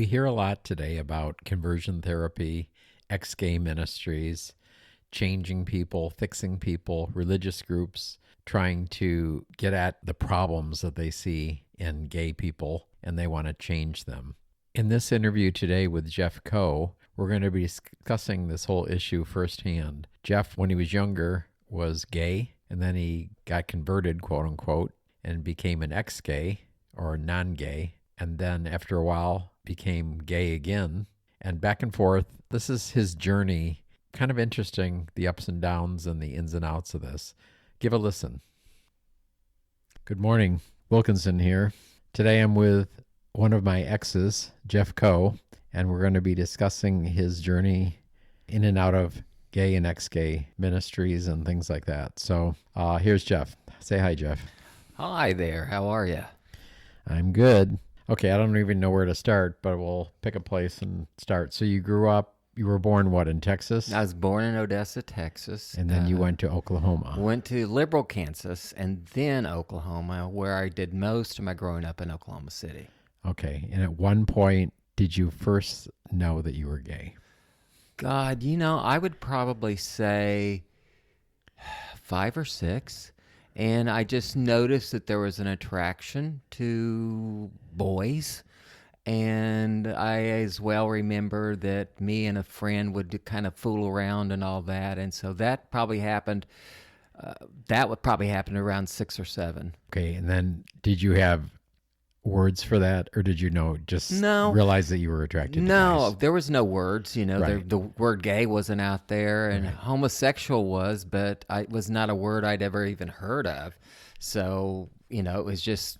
We hear a lot today about conversion therapy, ex-gay ministries, changing people, fixing people, religious groups, trying to get at the problems that they see in gay people, and they want to change them. In this interview today with Jeff Coe, we're going to be discussing this whole issue firsthand. Jeff, when he was younger, was gay, and then he got converted, quote unquote, and became an ex-gay or non-gay, and then after a while became gay again, and back and forth. This is his journey. Kind of interesting, the ups and downs and the ins and outs of this. Give a listen. Good morning. Wilkinson here. Today I'm with one of my exes, Jeff Coe, and we're going to be discussing his journey in and out of gay and ex-gay ministries and things like that. So here's Jeff. Say hi, Jeff. Hi there. How are you? I'm good. Okay, I don't even know where to start, but we'll pick a place and start. So you were born, what, in Texas? I was born in Odessa, Texas. And then you went to Oklahoma. Went to Liberal, Kansas, and then Oklahoma, where I did most of my growing up in Oklahoma City. Okay, and at one point, did you first know that you were gay? God, I would probably say 5 or 6. And I just noticed that there was an attraction to boys. And I as well remember that me and a friend would kind of fool around and all that. And so that probably happened. That would probably happen around 6 or 7. Okay, and then did you have words for that, or did you No. realize that you were attracted to No, guys? there was no words. Right. The word gay wasn't out there, and Right. homosexual was, but it was not a word I'd ever even heard of. So, it was just,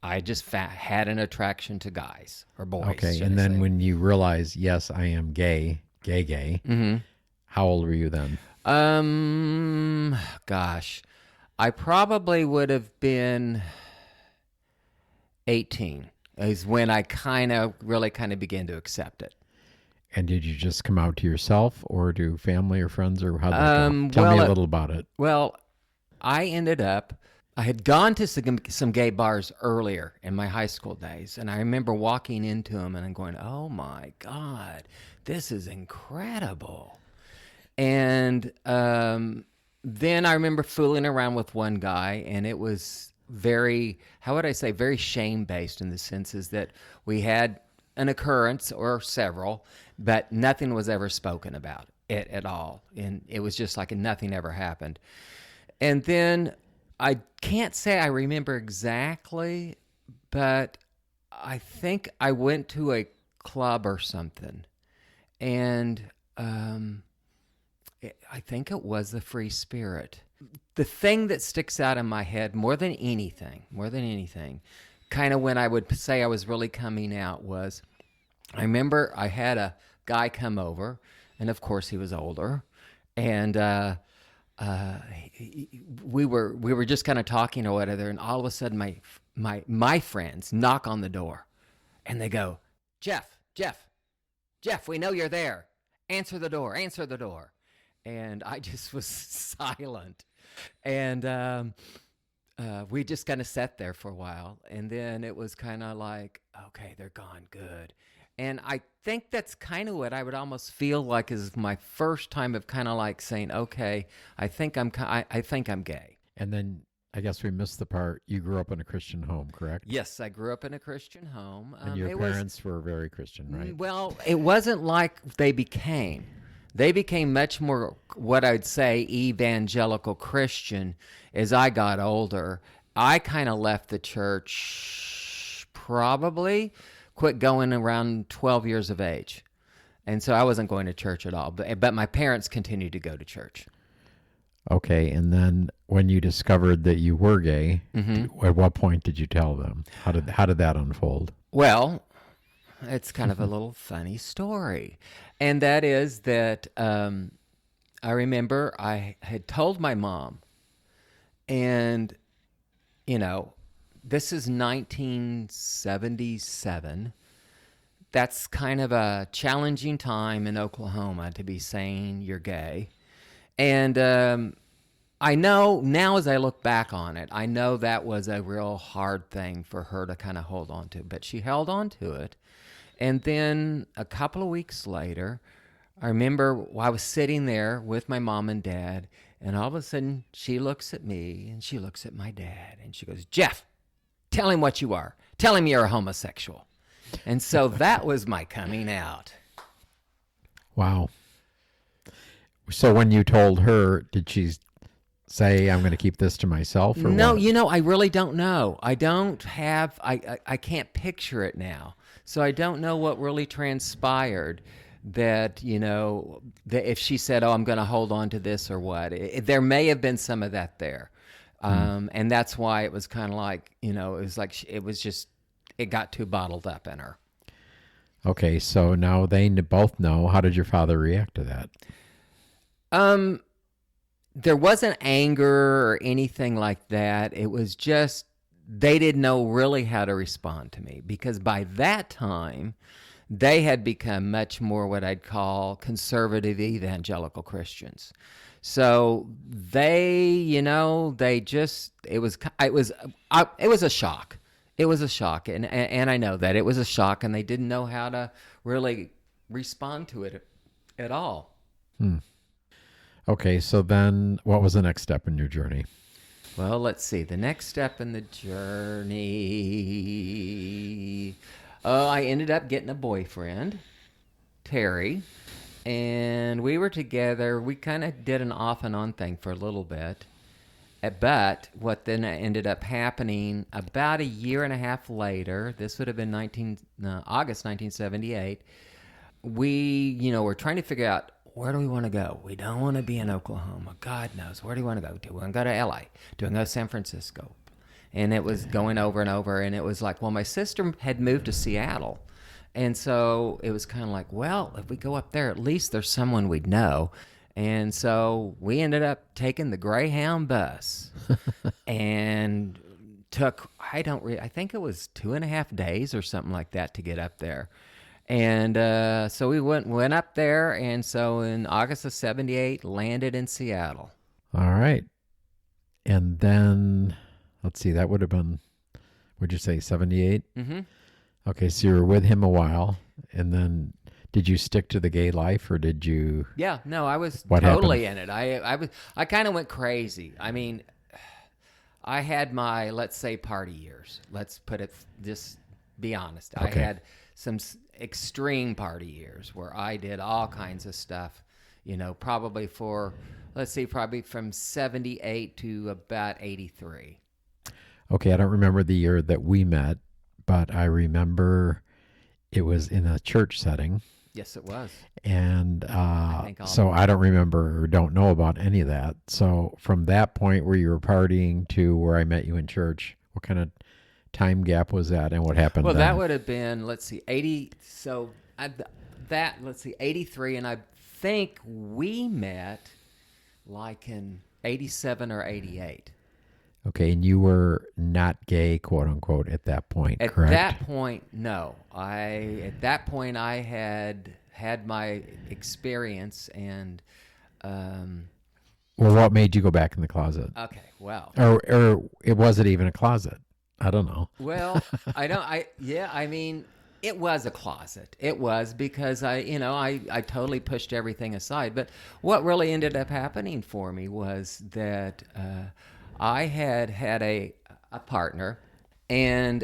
I just had an attraction to guys or boys. Okay, should and I then say. when you realized, yes, I am gay, Mhm. how old were you then? Gosh, I probably would have been 18 is when I really began to accept it. And did you just come out to yourself or to family or friends, or how'd that go? Tell me a little about it. Well, I had gone to some gay bars earlier in my high school days, and I remember walking into them and I'm going, oh my God, this is incredible. And then I remember fooling around with one guy, and it was very shame-based in the senses that we had an occurrence or several, but nothing was ever spoken about it at all. And it was just like nothing ever happened. And then I can't say I remember exactly, but I think I went to a club or something. And I think it was the Free Spirit. The thing that sticks out in my head more than anything, kind of when I would say I was really coming out was, I remember I had a guy come over, and of course he was older, and we were just kind of talking or whatever, and all of a sudden my friends knock on the door, and they go, Jeff, we know you're there. Answer the door. And I just was silent. And we just kind of sat there for a while. And then it was kind of like, okay, they're gone. Good. And I think that's kind of what I would almost feel like is my first time of kind of like saying, okay, I think I'm gay. And then I guess we missed the part, you grew up in a Christian home, correct? Yes, I grew up in a Christian home. And your parents were very Christian, right? Well, it wasn't like they became. They became much more, what I'd say, evangelical Christian as I got older. I kind of left the church, quit going around 12 years of age. And so I wasn't going to church at all. But my parents continued to go to church. Okay, and then when you discovered that you were gay, Mm-hmm. at what point did you tell them? How did that unfold? Well, it's kind of a little funny story. And that is that I remember I had told my mom, and, this is 1977. That's kind of a challenging time in Oklahoma to be saying you're gay. And I know now as I look back on it, I know that was a real hard thing for her to kind of hold on to. But she held on to it. And then a couple of weeks later, I remember I was sitting there with my mom and dad, and all of a sudden she looks at me and she looks at my dad and she goes, "Jeff, tell him what you are. Tell him you're a homosexual." And so that was my coming out. Wow. So when you told her, did she say, "I'm going to keep this to myself"? Or No, what? I really don't know. I don't have, I can't picture it now. So I don't know what really transpired that, that if she said, "Oh, I'm going to hold on to this," or what. There may have been some of that there. And that's why it was kind of like, it was like, it got too bottled up in her. Okay, so now they both know. How did your father react to that? There wasn't anger or anything like that. It was just they didn't know really how to respond to me, because by that time they had become much more what I'd call conservative evangelical Christians. So they just it was a shock. It was a shock, and I know that it was a shock, and they didn't know how to really respond to it at all. Okay, so then what was the next step in your journey? Well, let's see. The next step in the journey, I ended up getting a boyfriend, Terry, and we were together. We kind of did an off and on thing for a little bit. But what then ended up happening about a year and a half later, this would have been August 1978, we, were trying to figure out, where do we want to go? We don't want to be in Oklahoma. God knows. Where do we want to go? Do we want to go to LA? Do we want to go to San Francisco? And it was going over and over. And it was like, well, my sister had moved to Seattle. And so it was kind of like, well, if we go up there, at least there's someone we'd know. And so we ended up taking the Greyhound bus and took, I think it was 2.5 days or something like that to get up there. And so we went up there, and so in August of 78, landed in Seattle. All right. And then, let's see, that would have been, would you say 78? Mm-hmm. Okay, so you were with him a while, and then did you stick to the gay life, or did you? Yeah, no, I was What totally happened? in it. I kind of went crazy. I mean, I had my, let's say, party years. Let's put it, just be honest. Okay. I had some extreme party years where I did all kinds of stuff, probably probably from 78 to about 83. Okay, I don't remember the year that we met, but I remember it was in a church setting. Yes, it was. And think so I don't remember or don't know about any of that. So from that point where you were partying to where I met you in church, what kind of time gap was that, and what happened Well, then? that would have been, let's see, 80. So let's see, 83. And I think we met like in 87 or 88. Okay, and you were not gay, quote unquote, at that point, At correct? that point, no. At that point, I had my experience, and Well, what made you go back in the closet? okay, well, Or it wasn't even a closet. I don't know. well, I mean, it was a closet. It was, because I totally pushed everything aside. But what really ended up happening for me was that I had a partner, and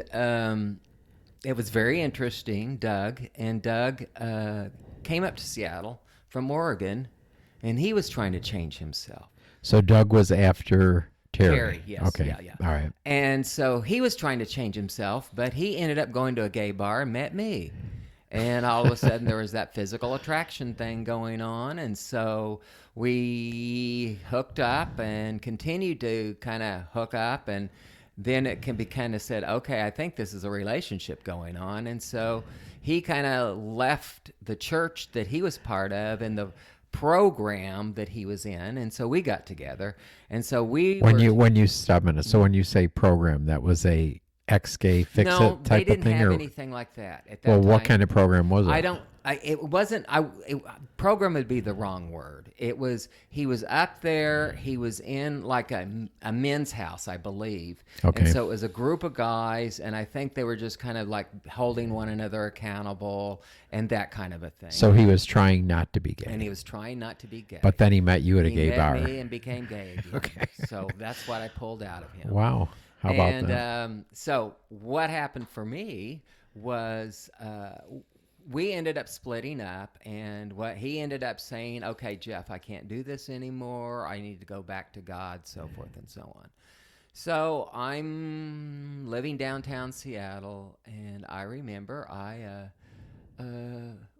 it was very interesting, Doug. And Doug came up to Seattle from Oregon, and he was trying to change himself. So Doug was after Terry. Terry, yes. Okay. Yeah. All right. And so he was trying to change himself, but he ended up going to a gay bar and met me. And all of a sudden there was that physical attraction thing going on. And so we hooked up and continued to kind of hook up. And then it can be kind of said, okay, I think this is a relationship going on. And so he kind of left the church that he was part of and the program that he was in, and so we got together, and so When you stop a minute, so when you say program, that was a ex-gay fix No, it they type of didn't thing? have Or anything like that at that well, time. what kind of program was it? I don't. It wasn't. Program would be the wrong word. It was. He was up there. He was in like a men's house, I believe. Okay. And so it was a group of guys, and I think they were just kind of like holding one another accountable and that kind of a thing. So he was trying not to be gay. And he was trying not to be gay. But then he met you at a he gay met bar. me and became gay again. Okay. So that's what I pulled out of him. Wow. How about And that? so what happened for me was we ended up splitting up, and what he ended up saying, okay, Jeff, I can't do this anymore. I need to go back to God, so forth and so on. So I'm living downtown Seattle, and I remember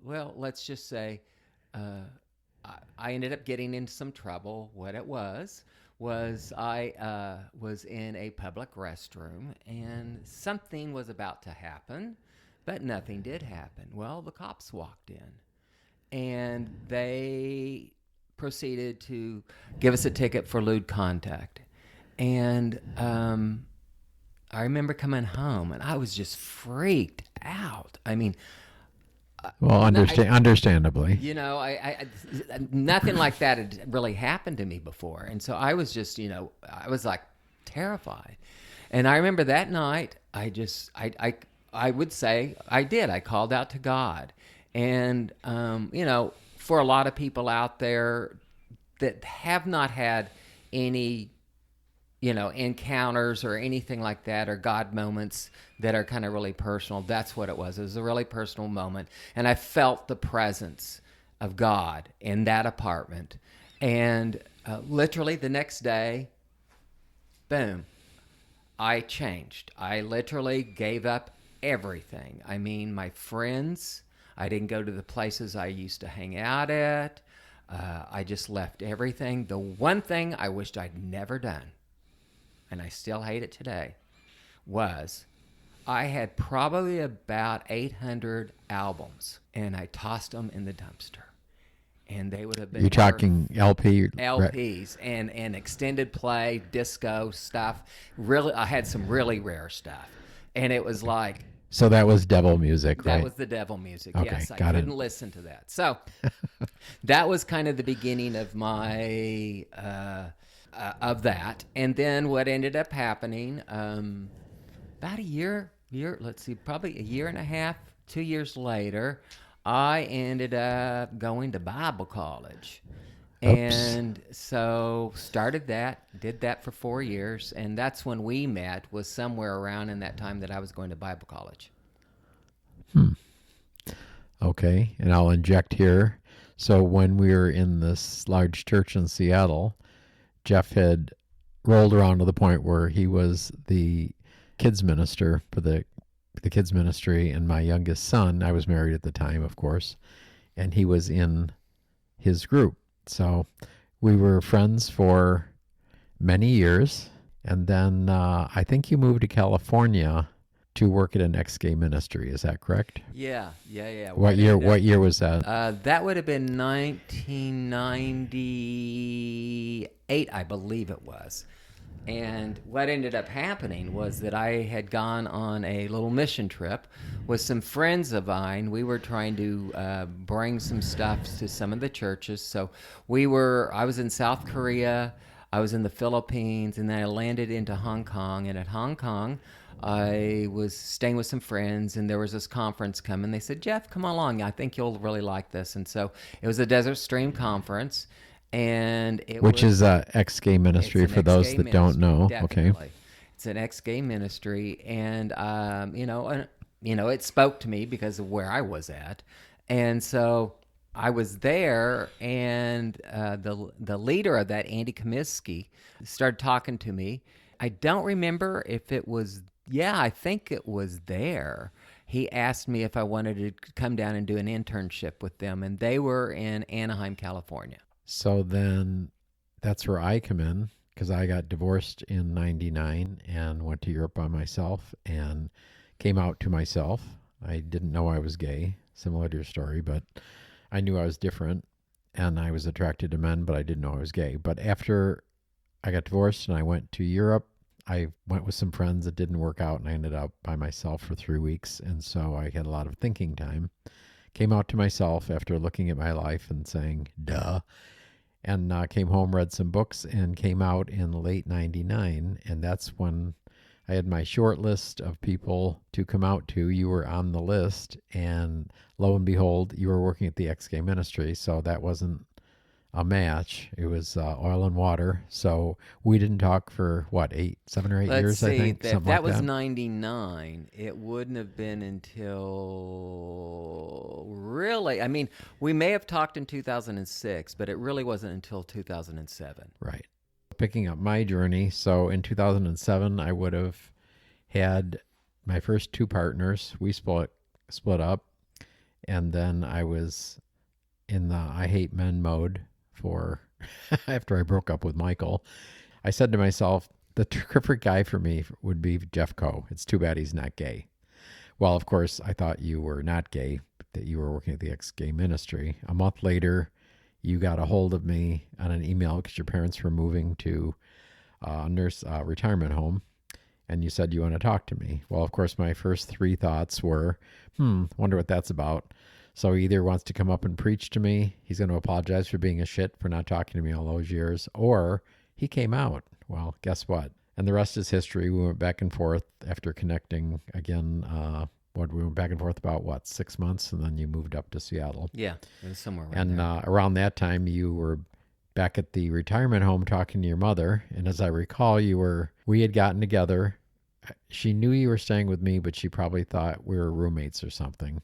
well, let's just say I ended up getting into some trouble. What it was I was in a public restroom, and something was about to happen, but nothing did happen. Well, the cops walked in, and they proceeded to give us a ticket for lewd contact. And I remember coming home, and I was just freaked out. I mean, Well, understandably. you know, I nothing like that had really happened to me before, and so I was just, I was like terrified. And I remember that night, I would say I did. I called out to God, and for a lot of people out there that have not had any encounters or anything like that, or God moments that are kind of really personal. That's what it was. It was a really personal moment. And I felt the presence of God in that apartment. And literally the next day, boom, I changed. I literally gave up everything. I mean, my friends, I didn't go to the places I used to hang out at. I just left everything. The one thing I wished I'd never done, and I still hate it today, was I had probably about 800 albums, and I tossed them in the dumpster. And they would have been You're talking LP? LPs and extended play, disco stuff. Really, I had some really rare stuff. And it was like, So that was devil music, right? that was the devil music. Okay, Yes, I got it. couldn't listen to that. So that was kind of the beginning of my of that. And then what ended up happening about a year, let's see, probably a year and a half, 2 years later, I ended up going to Bible college. Oops. And so started that, did that for 4 years, and that's when we met, was somewhere around in that time that I was going to Bible college. Okay, and I'll inject here. So when we were in this large church in Seattle, Jeff had rolled around to the point where he was the kids minister for the kids ministry, and my youngest son, I was married at the time, of course, and he was in his group. So we were friends for many years, and then I think you moved to California to work at an ex-gay ministry. Is that correct? Yeah. What year was that? That would have been 1998, I believe it was. And what ended up happening was that I had gone on a little mission trip with some friends of mine. We were trying to bring some stuff to some of the churches. So I was in South Korea, I was in the Philippines, and then I landed into Hong Kong. And at Hong Kong, I was staying with some friends, and there was this conference coming. They said, Jeff, come along. I think you'll really like this. And so it was a Desert Stream conference. And Which is a ex-gay ministry for those that don't know. Definitely. Okay. It's an ex-gay ministry, and it spoke to me because of where I was at, and so I was there, and the leader of that, Andy Comiskey, started talking to me. I don't remember if it was. Yeah, I think it was there. He asked me if I wanted to come down and do an internship with them, and they were in Anaheim, California. So then that's where I come in, because I got divorced in 99 and went to Europe by myself and came out to myself. I didn't know I was gay, similar to your story, but I knew I was different, and I was attracted to men, but I didn't know I was gay. But after I got divorced and I went to Europe, I went with some friends. It didn't work out, and I ended up by myself for 3 weeks. And so I had a lot of thinking time. Came out to myself after looking at my life and saying, duh. And came home, read some books, and came out in late 99. And that's when I had my short list of people to come out to. You were on the list. And lo and behold, you were working at the XK Ministry. So that wasn't a match. It was oil and water. So we didn't talk for what, 7 or 8 years, see, I think, something that like was that. 99. It wouldn't have been until really, I mean, we may have talked in 2006, but it really wasn't until 2007. Right. Picking up my journey. So in 2007, I would have had my first two partners. We split up, and then I was in the I hate men mode for after I broke up with Michael. I said to myself, the perfect guy for me would be Jeff Coe. It's too bad he's not gay. Well, of course, I thought you were not gay, that you were working at the XK Ministry. A month later, you got a hold of me on an email because your parents were moving to a nurse retirement home, and you said you want to talk to me. Well, of course, my first three thoughts were, wonder what that's about. So he either wants to come up and preach to me, he's going to apologize for being a shit for not talking to me all those years, or he came out. Well, guess what? And the rest is history. We went back and forth after connecting again. We went back and forth about 6 months, and then you moved up to Seattle. Yeah, it was somewhere right And there. around that time, you were back at the retirement home talking to your mother. And as I recall, we had gotten together. She knew you were staying with me, but she probably thought we were roommates or something.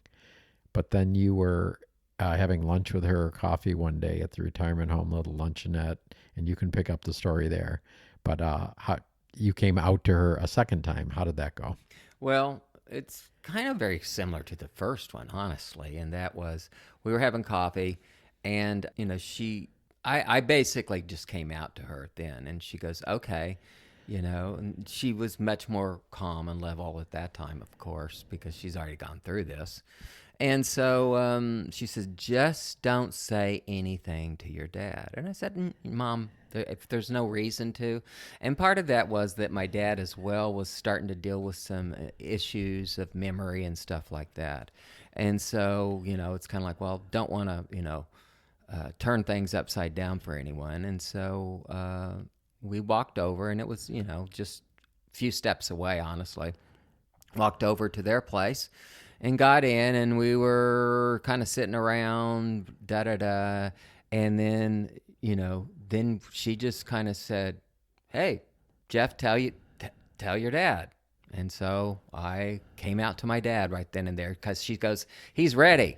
But then you were having lunch with her or coffee one day at the retirement home, little luncheonette, and you can pick up the story there. But how you came out to her a second time. How did that go? Well, it's kind of very similar to the first one, honestly. And that was, we were having coffee, and, I basically just came out to her then, and she goes, okay, and she was much more calm and level at that time, of course, because she's already gone through this. And so she says, just don't say anything to your dad. And I said, Mom, if there's no reason to. And part of that was that my dad as well was starting to deal with some issues of memory and stuff like that. And so, it's kind of like, well, don't want to, turn things upside down for anyone. And so we walked over, and it was, just a few steps away, honestly. Walked over to their place and got in, and we were kind of sitting around, da-da-da. And then, then she just kind of said, hey, Jeff, tell your dad. And so I came out to my dad right then and there, because she goes, he's ready.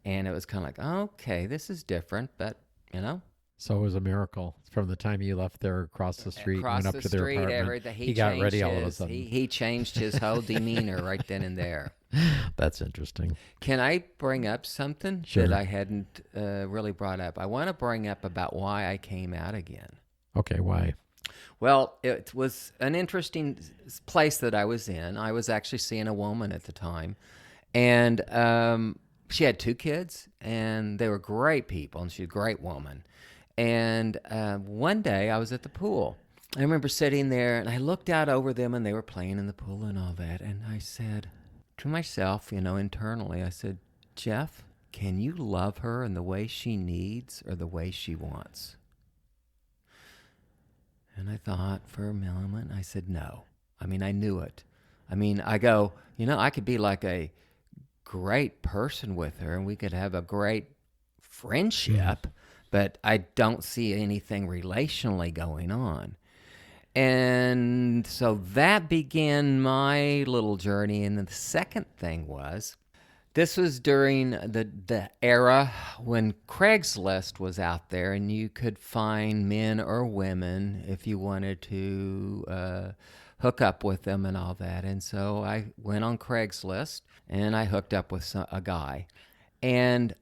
And it was kind of like, okay, this is different, but, So it was a miracle. From the time you left there across the street, across went up the to their street, apartment, he got ready all of a sudden. He changed his whole demeanor right then and there. That's interesting. Can I bring up something Sure. that I hadn't really brought up? I want to bring up about why I came out again. Okay, why? Well, it was an interesting place that I was in. I was actually seeing a woman at the time, and she had 2 kids, and they were great people, and she was a great woman. And one day I was at the pool. I remember sitting there, and I looked out over them, and they were playing in the pool and all that. And I said to myself, internally, I said, Jeff, can you love her in the way she needs or the way she wants? And I thought for a moment. I said, no. I mean, I knew it. I mean, I go, I could be like a great person with her, and we could have a great friendship, but I don't see anything relationally going on. And so that began my little journey. And the second thing was, this was during the era when Craigslist was out there, and you could find men or women if you wanted to hook up with them and all that. And so I went on Craigslist, and I hooked up with a guy. And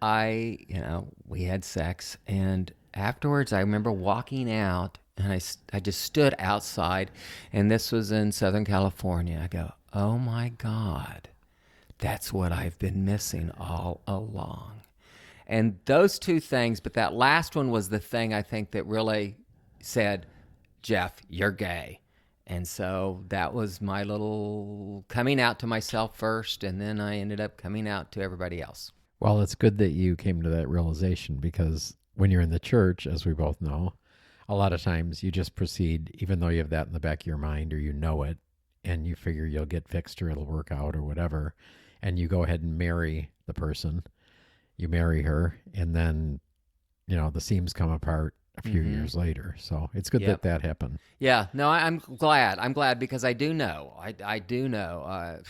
we had sex. And afterwards, I remember walking out, and I just stood outside, and this was in Southern California. I go, oh my God, that's what I've been missing all along. And those 2 things, but that last one was the thing I think that really said, Jeff, you're gay. And so that was my little coming out to myself first, and then I ended up coming out to everybody else. Well, it's good that you came to that realization because when you're in the church, as we both know, a lot of times you just proceed, even though you have that in the back of your mind or you know it, and you figure you'll get fixed or it'll work out or whatever. And you go ahead and marry the person, you marry her, and then, the seams come apart a few years later. So it's good Yep. that happened. Yeah, no, I'm glad. I'm glad because I do know. I do know.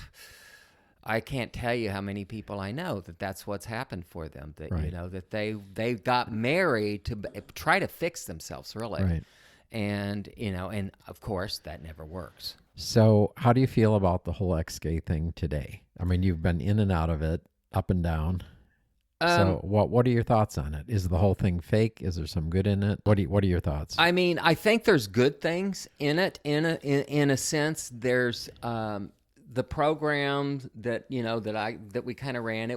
I can't tell you how many people I know that that's what's happened for them. That Right. that they got married to try to fix themselves, really. Right. And and of course that never works. So, how do you feel about the whole ex-gay thing today? I mean, you've been in and out of it, up and down. So, what are your thoughts on it? Is the whole thing fake? Is there some good in it? What are your thoughts? I mean, I think there's good things in it. In a sense, there's the program that that we kind of ran.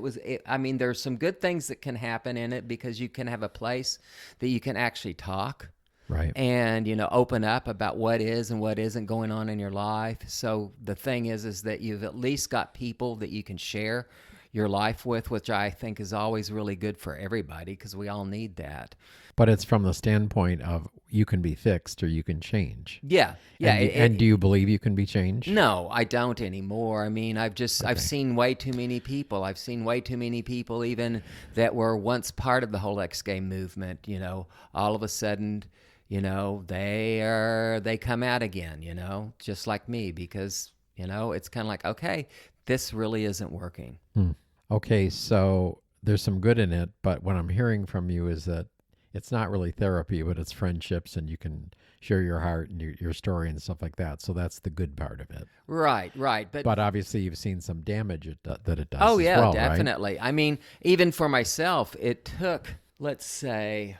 I mean, there's some good things that can happen in it because you can have a place that you can actually talk. Right. And open up about what is and what isn't going on in your life. So the thing is that you've at least got people that you can share your life with, which I think is always really good for everybody because we all need that. But it's from the standpoint of you can be fixed or you can change. Yeah. And do you believe you can be changed? No, I don't anymore. I mean, I've seen way too many people. I've seen way too many people even that were once part of the whole ex-gay movement, all of a sudden, they come out again, just like me, because, it's kind of like, okay, this really isn't working. Okay, so there's some good in it, but what I'm hearing from you is that it's not really therapy, but it's friendships, and you can share your heart and your story and stuff like that. So that's the good part of it. Right. But obviously, you've seen some damage that it does. Oh as yeah, well, definitely. Right? I mean, even for myself, it took, let's say,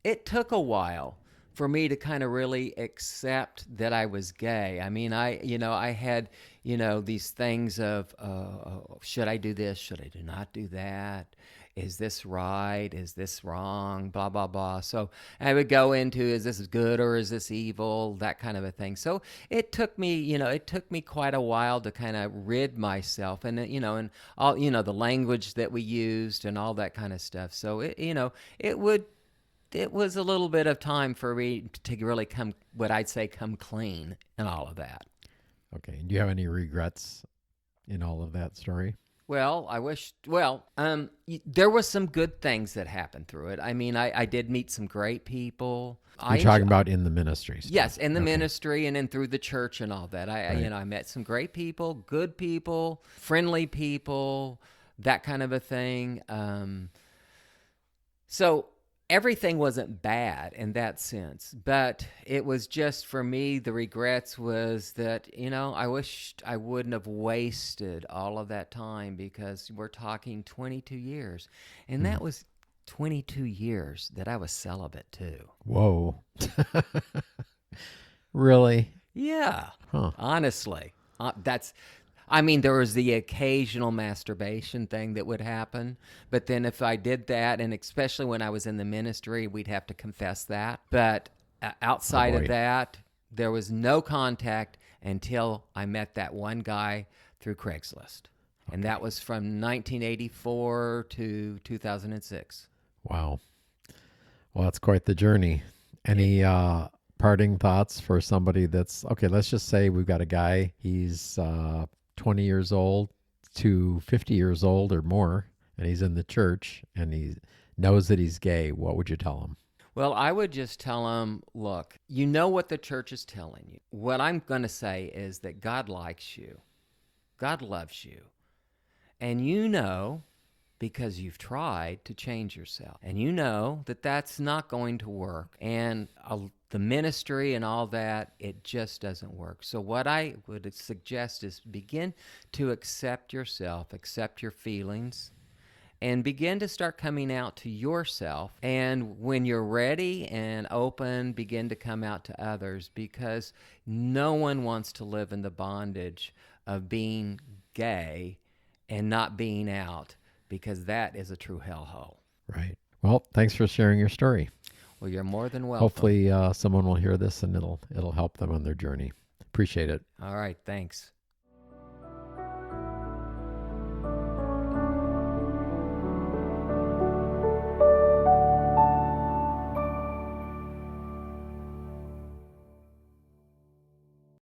it took a while for me to kind of really accept that I was gay. I mean, I had, these things of, should I do this? Should I do not do that? Is this right? Is this wrong? Blah, blah, blah. So I would go into, is this good or is this evil? That kind of a thing. So it took me, quite a while to kind of rid myself and all, the language that we used and all that kind of stuff. So it was a little bit of time for me to really come clean and all of that. Okay. Do you have any regrets in all of that story? Well, there was some good things that happened through it. I mean, I did meet some great people. You're talking about in the ministry stuff. Yes, in the ministry and then through the church and all that. Right. I met some great people, good people, friendly people, that kind of a thing. So everything wasn't bad in that sense, but it was just, for me, the regrets was that, I wished I wouldn't have wasted all of that time, because we're talking 22 years. And that was 22 years that I was celibate too. Whoa. Really? Yeah. Huh. Honestly. There was the occasional masturbation thing that would happen. But then if I did that, and especially when I was in the ministry, we'd have to confess that. But outside of that, there was no contact until I met that one guy through Craigslist. Okay. And that was from 1984 to 2006. Wow. Well, that's quite the journey. Any parting thoughts for somebody that's, okay, let's just say we've got a guy, he's 20 years old to 50 years old or more, and he's in the church and he knows that he's gay. What would you tell him? Well, I would just tell him, look, you know what the church is telling you. What I'm going to say is that God likes you. God loves you. And because you've tried to change yourself. And that that's not going to work. And the ministry and all that, it just doesn't work. So what I would suggest is begin to accept yourself, accept your feelings, and begin to start coming out to yourself. And when you're ready and open, begin to come out to others, because no one wants to live in the bondage of being gay and not being out, because that is a true hellhole. Right. Well, thanks for sharing your story. Well, you're more than welcome. Hopefully, someone will hear this and it'll help them on their journey. Appreciate it. All right. Thanks.